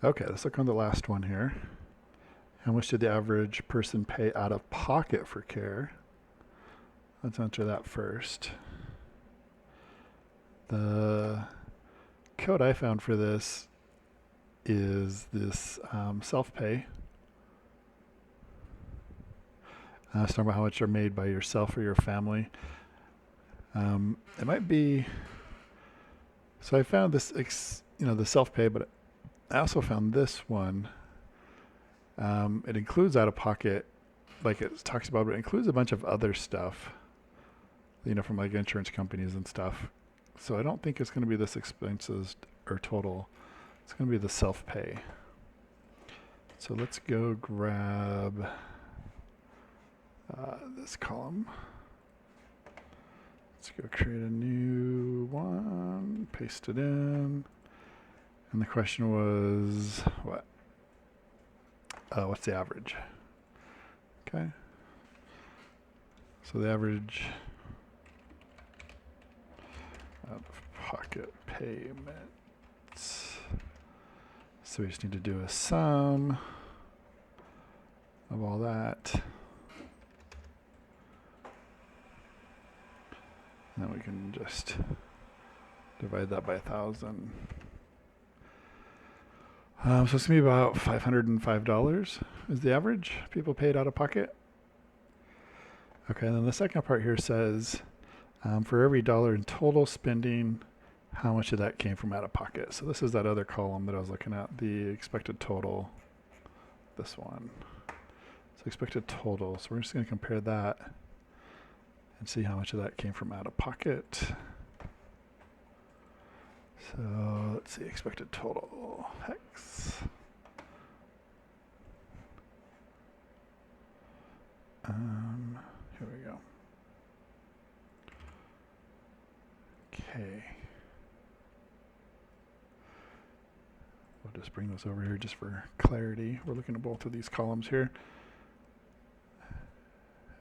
Okay, let's look on the last one here. How much did the average person pay out of pocket for care? Let's enter that first. The code I found for this is this self-pay. It's talking about how much are made by yourself or your family. It might be. So I found this, the self-pay, but I also found this one. It includes out-of-pocket, like it talks about, but it includes a bunch of other stuff, from like insurance companies and stuff. So I don't think it's going to be this expenses or total. It's going to be the self-pay. So let's go grab this column. Let's go create a new one, paste it in. And the question was, what? What's the average? Okay. So the average out-of-pocket payments. So we just need to do a sum of all that. And then we can just divide that by 1,000. So it's going to be about $505 is the average people paid out of pocket. Okay, and then the second part here says, for every dollar in total spending, how much of that came from out of pocket? So this is that other column that I was looking at, the expected total, this one. So expected total, so we're just going to compare that and see how much of that came from out of pocket. So let's see, expected total, hex. Here we go. Okay. We'll just bring those over here just for clarity. We're looking at both of these columns here.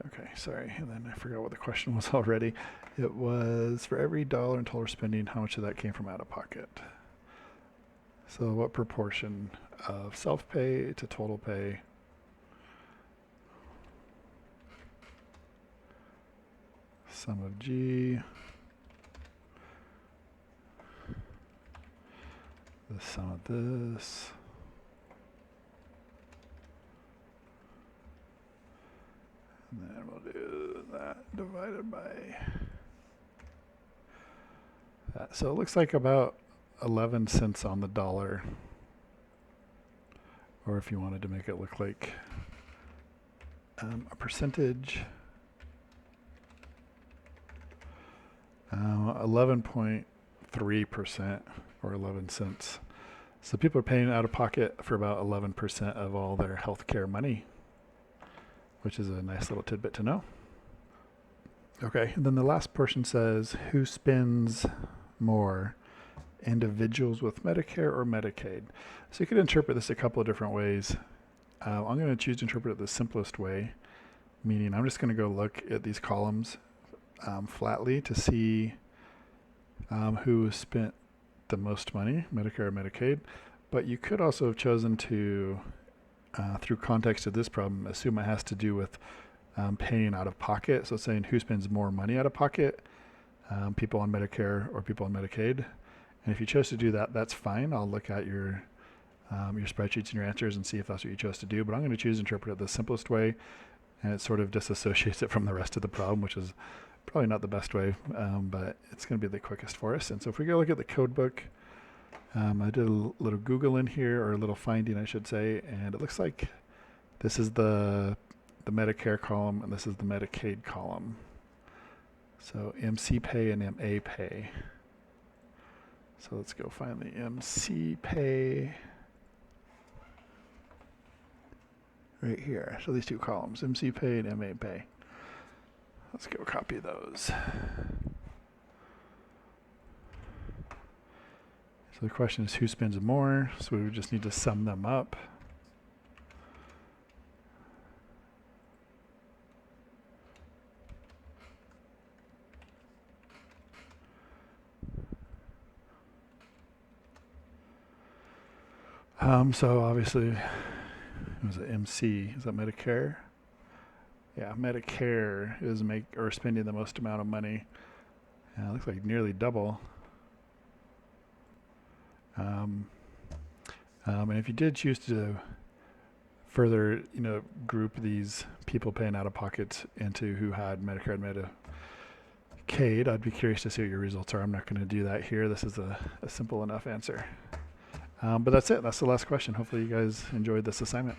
Okay, sorry, and then I forgot what the question was already. It was for every dollar in total spending, how much of that came from out of pocket? So what proportion of self-pay to total pay? Sum of G. The sum of this. And then we'll do that divided by that. So it looks like about 11 cents on the dollar. Or if you wanted to make it look like a percentage, 11.3% or 11 cents. So people are paying out of pocket for about 11% of all their healthcare money, which is a nice little tidbit to know. Okay, and then the last portion says, who spends more, individuals with Medicare or Medicaid? So you could interpret this a couple of different ways. I'm going to choose to interpret it the simplest way, meaning I'm just going to go look at these columns flatly to see who spent the most money, Medicare or Medicaid. But you could also have chosen to, through context of this problem, assume it has to do with paying out of pocket. So saying who spends more money out of pocket, people on Medicare or people on Medicaid. And if you chose to do that, that's fine. I'll look at your spreadsheets and your answers and see if that's what you chose to do. But I'm going to choose to interpret it the simplest way, and it sort of disassociates it from the rest of the problem, which is probably not the best way, but it's going to be the quickest for us. And so if we go look at the code book, I did a little Google in here, or a little finding, I should say, and it looks like this is the Medicare column, and this is the Medicaid column. So MC pay and MA pay. So let's go find the MC pay right here. So these two columns, MC pay and MA pay. Let's go copy those. So the question is who spends more? So we would just need to sum them up. So obviously, it was it MC? Is that Medicare? Yeah, Medicare is spending the most amount of money. It looks like nearly double. And if you did choose to further, group these people paying out of pocket into who had Medicare and Medicaid, I'd be curious to see what your results are. I'm not going to do that here. This is a simple enough answer. But that's it. That's the last question. Hopefully you guys enjoyed this assignment.